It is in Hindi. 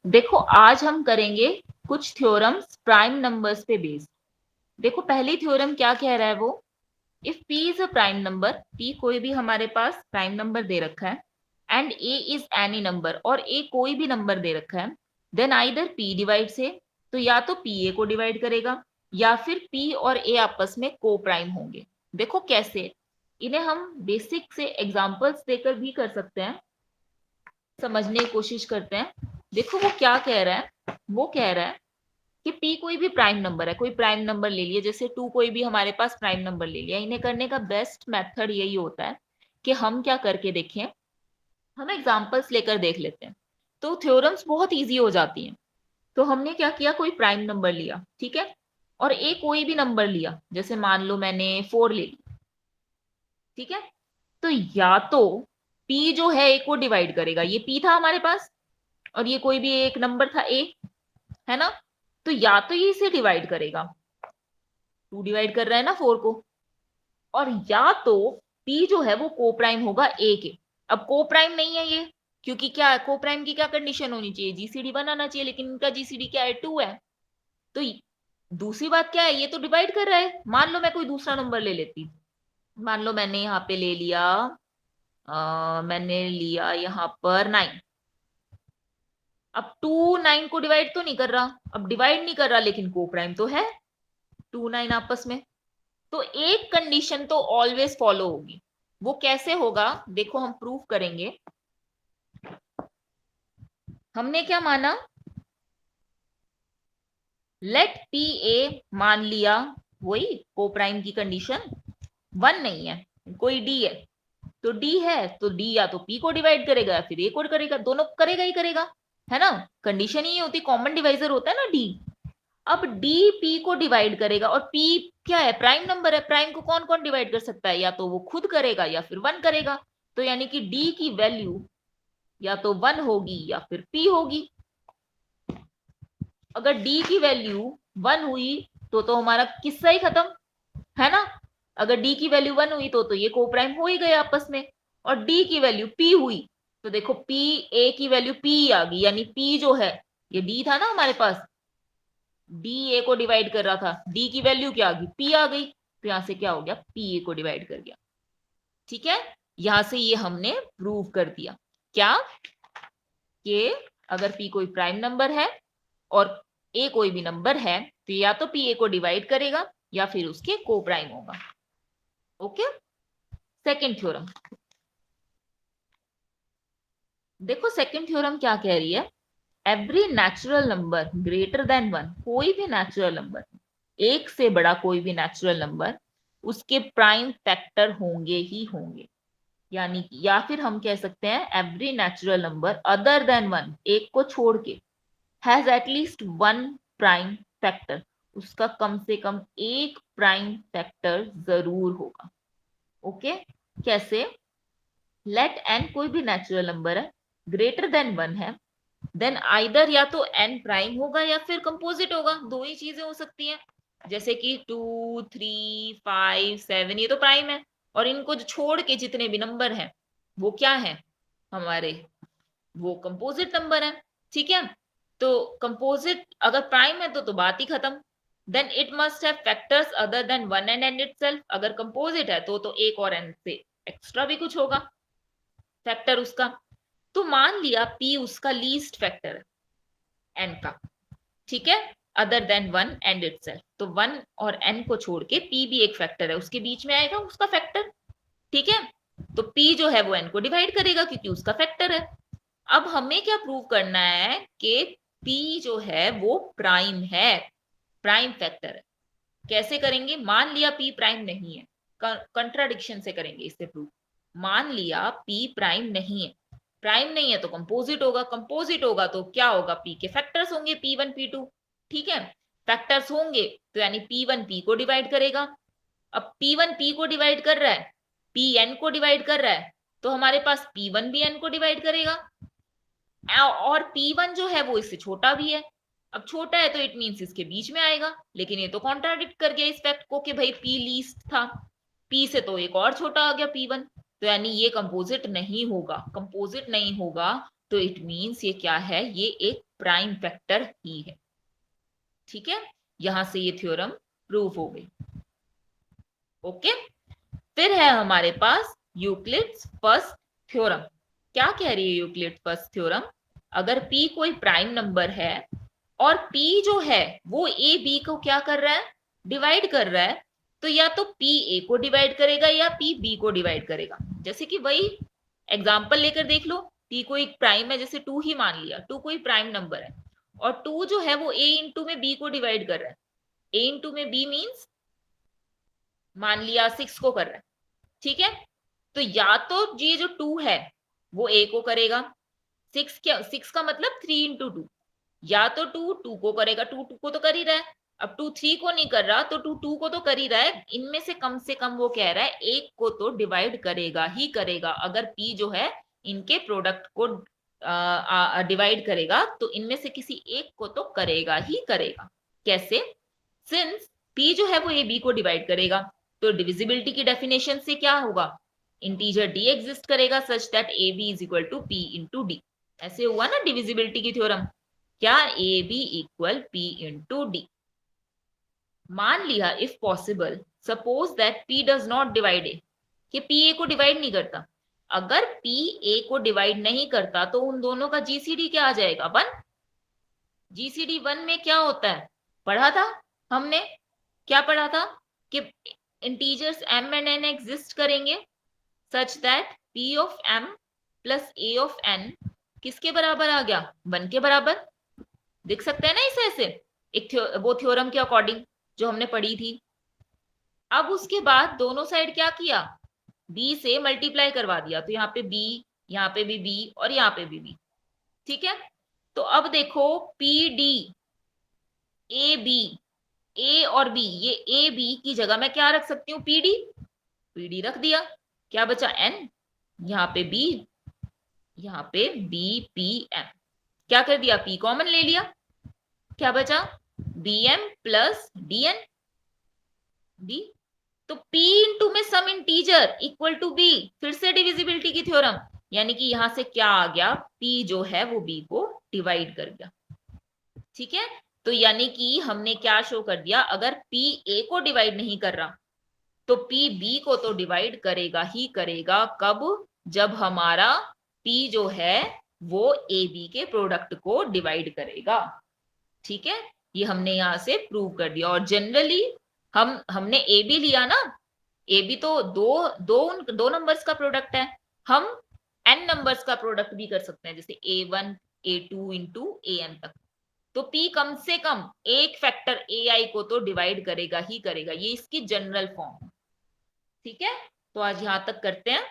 देखो आज हम करेंगे कुछ थ्योरम्स प्राइम नंबर्स पे बेस्ड। देखो पहली थ्योरम क्या कह रहा है वो, if p is a prime number, p कोई भी हमारे पास प्राइम नंबर दे रखा है, and a is any number, और a कोई भी नंबर दे रखा है, then either p divides a, तो या तो p a को डिवाइड करेगा या फिर p और a आपस में को प्राइम होंगे। देखो कैसे, इन्हें हम बेसिक से एग्जांपल्स देकर भी कर सकते हैं, समझने की कोशिश करते हैं। देखो वो क्या कह रहा है, वो कह रहा है कि p कोई भी प्राइम नंबर है, कोई प्राइम नंबर ले लिए, जैसे 2 कोई भी हमारे पास प्राइम नंबर ले लिया। इन्हें करने का बेस्ट मेथड यही होता है कि हम क्या करके देखें, हम एग्जांपल्स लेकर देख लेते हैं, तो थ्योरम्स बहुत इजी हो जाती हैं। तो हमने क्या किया, कोई प्राइम नंबर लिया, ठीक है, और a कोई भी नंबर लिया, जैसे मान लो मैंने 4 ले ली, ठीक है। तो या तो p जो है a को डिवाइड करेगा, ये p था हमारे पास, और ये कोई भी एक नंबर था a, है ना, तो या तो ये इसे डिवाइड करेगा, 2 डिवाइड कर रहा है ना 4 को, और या तो p जो है वो को प्राइम होगा a के। अब को प्राइम नहीं है ये, क्योंकि क्या है, को प्राइम की क्या कंडीशन होनी चाहिए, जीसीडी 1 आना चाहिए, लेकिन इनका जीसीडी क्या है, 2 है। तो दूसरी बात क्या है, ये तो डिवाइड कर रहा है। मान लो मैं कोई दूसरा नंबर ले लेती, मान लो मैंने यहाँ पे ले लिया, मैंने लिया यहाँ पर 9। अब 2 9 को डिवाइड तो नहीं कर रहा, अब डिवाइड नहीं कर रहा, लेकिन को प्राइम तो है 2 9 आपस में। तो एक कंडीशन तो ऑलवेज फॉलो होगी। वो कैसे होगा, देखो हम प्रूफ करेंगे। हमने क्या माना, लेट पी ए मान लिया, वही को प्राइम की कंडीशन, 1 नहीं है, कोई डी है, तो डी है तो डी या तो पी को डिवाइड करेगा या फिर ए को करेगा, दोनों करेगा ही करेगा, है ना। कंडीशन ही होती, कॉमन डिवाइजर होता है ना डी। अब डी पी को डिवाइड करेगा, और पी क्या है, प्राइम नंबर है, प्राइम को कौन कौन डिवाइड कर सकता है, या तो वो खुद करेगा या फिर 1 करेगा। तो यानी कि डी की वैल्यू या तो 1 होगी या फिर पी होगी। अगर डी की वैल्यू 1 हुई तो हमारा किस्सा ही खत्म, है ना। अगर डी की वैल्यू 1 हुई तो ये को प्राइम हो ही गए आपस में। और डी की वैल्यू p हुई तो देखो p, a की वैल्यू p आ गई, यानी p जो है, ये d था ना हमारे पास, d a को डिवाइड कर रहा था, d की वैल्यू क्या आ गई, p आ गई, तो यहां से क्या हो गया, p a को डिवाइड कर गया। ठीक है, यहां से ये हमने प्रूव कर दिया क्या, कि अगर p कोई प्राइम नंबर है और a कोई भी नंबर है, तो या तो p a को डिवाइड करेगा या फिर उसके को प्राइम होगा। ओके, सेकेंड थ्योरम देखो, सेकेंड थ्योरम क्या कह रही है, every natural number greater than 1, कोई भी नेचुरल नंबर, एक से बड़ा कोई भी नेचुरल नंबर, उसके प्राइम फैक्टर होंगे ही होंगे। यानी कि या फिर हम कह सकते हैं every natural number other than 1, एक को छोड़ के, हैज एटलीस्ट 1 प्राइम फैक्टर, उसका कम से कम एक प्राइम फैक्टर जरूर होगा। ओके, कैसे, लेट n कोई भी नेचुरल नंबर है, ग्रेटर देन 1 है, देन आइदर या तो n प्राइम होगा या फिर कंपोजिट होगा, दो ही चीजें हो सकती हैं। जैसे कि 2 3 5 7 ये तो प्राइम है, और इनको जो छोड़ के जितने भी नंबर हैं वो क्या है हमारे, वो कंपोजिट नंबर है। ठीक है, तो कंपोजिट अगर प्राइम है तो बात ही खत्म। Then it must have factors other than 1 and n itself, अगर कंपोजिट है तो एक और n से एक्स्ट्रा भी कुछ होगा फैक्टर उसका। तो मान लिया p उसका लीस्ट फैक्टर है n का, ठीक है, अदर देन 1 एंड इटसेल्फ, तो 1 और n को छोड़ के p भी एक फैक्टर है, उसके बीच में आएगा उसका फैक्टर। ठीक है, तो p जो है वो n को डिवाइड करेगा क्योंकि उसका फैक्टर है। अब हमें क्या प्रूव करना है कि p जो है वो प्राइम है, प्राइम फैक्टर है। कैसे करेंगे, मान लिया p प्राइम नहीं है, कंट्राडिक्शन से करेंगे इसे प्रूव। मान लिया p प्राइम नहीं है, प्राइम नहीं है तो कंपोजिट होगा, कंपोजिट होगा तो क्या होगा, p के फैक्टर्स होंगे p1 p2। ठीक है, फैक्टर्स होंगे तो यानी p1 p को डिवाइड करेगा। अब p1 p को डिवाइड कर रहा है, p n को डिवाइड कर रहा है, तो हमारे पास p1 भी n को डिवाइड करेगा, और P1 जो है वो इससे छोटा भी है। अब छोटा है तो इट मींस इसके बीच में आएगा, लेकिन ये तो कॉन्ट्राडिक्ट कर गया इस फैक्ट को कि भाई P लीस्ट था, P से तो एक और छोटा आ गया P1, तो यानी ये कंपोजिट नहीं होगा। कंपोजिट नहीं होगा तो इट मींस ये क्या है, ये एक प्राइम फैक्टर ही है। ठीक है, यहां से ये थ्योरम प्रूव हो गई। ओके, फिर है हमारे पास यूक्लिड्स फर्स्ट थ्योरम। क्या कह रही है यूक्लिड फर्स्ट थ्योरम? अगर p कोई प्राइम नंबर है और p जो है वो a b को क्या कर रहा है, डिवाइड कर रहा है, तो या तो p a को डिवाइड करेगा या p b को डिवाइड करेगा। जैसे कि वही एग्जांपल लेकर देख लो, p को एक प्राइम है, जैसे 2 ही मान लिया, 2 कोई प्राइम नंबर है और 2 जो है वो a इंटू में b को डिवाइड कर रहा है। a इंटू में b मीन्स मान लिया 6 को कर रहा है। ठीक है, तो या तो ये जो 2 है वो a को करेगा, 6 क्या, 6 का मतलब 3 इंटू 2, या तो 2 2 को करेगा, 2 2 को तो कर ही रहा है, अब 2 3 को नहीं कर रहा तो 2 2 को तो कर ही रहा है। इनमें से कम वो कह रहा है एक को तो डिवाइड करेगा ही करेगा। अगर p जो है इनके प्रोडक्ट को डिवाइड करेगा तो इनमें से किसी एक को तो करेगा ही करेगा। कैसे? सिंस p जो है वो a b को डिवाइड करेगा, तो डिविजिबिलिटी की डेफिनेशन से क्या होगा, इंटीजर d एग्जिस्ट करेगा such that a b is equal to p into d। ऐसे हुआ ना डिविजिबिलिटी की थ्योरम, क्या a b equal p into d। मान लिया if possible, suppose that p does not divide a, कि p a को डिवाइड नहीं करता। अगर p a को डिवाइड नहीं करता तो उन दोनों का जीसीडी क्या आ जाएगा, 1। जीसीडी 1 में क्या होता है, पढ़ा था हमने, क्या पढ़ा था कि integers m and n exist करेंगे such that p of m plus a of n किसके बराबर आ गया, 1 के बराबर। दिख सकता है ना इसे ऐसे, एक वो थ्योरम के अकॉर्डिंग जो हमने पढ़ी थी। अब उसके बाद दोनों साइड क्या किया, b से मल्टीप्लाई करवा दिया, तो यहाँ पे b, यहाँ पे भी b और यहाँ पे भी b। ठीक है, तो अब देखो पी डी ए बी, ए और बी, ये ए बी की जगह मैं क्या रख सकती हूँ, पी डी रख दिया, क्या बचा n, यहाँ पे b, यहाँ पे b p m, क्या कर दिया, p कॉमन ले लिया, क्या बचा bm प्लस dn d। तो p इंटू में some integer equal to b, फिर से डिविजिबिलिटी की थ्योरम, यानी कि यहां से क्या आ गया, p जो है वो b को डिवाइड कर गया। ठीक है, तो यानी कि हमने क्या शो कर दिया, अगर p a को डिवाइड नहीं कर रहा तो p b को तो डिवाइड करेगा ही करेगा। कब, जब हमारा p जो है वो a b के प्रोडक्ट को डिवाइड करेगा। ठीक है, ये हमने यहां से प्रूव कर दिया। और जनरली हमने ए बी लिया ना, ए बी तो दो नंबर्स का प्रोडक्ट है, हम n नंबर्स का प्रोडक्ट भी कर सकते हैं, जैसे a1 a2 इंटू an तक। तो p कम से कम एक फैक्टर ai को तो डिवाइड करेगा ही करेगा, ये इसकी जनरल फॉर्म है। ठीक है, तो आज यहां तक करते हैं।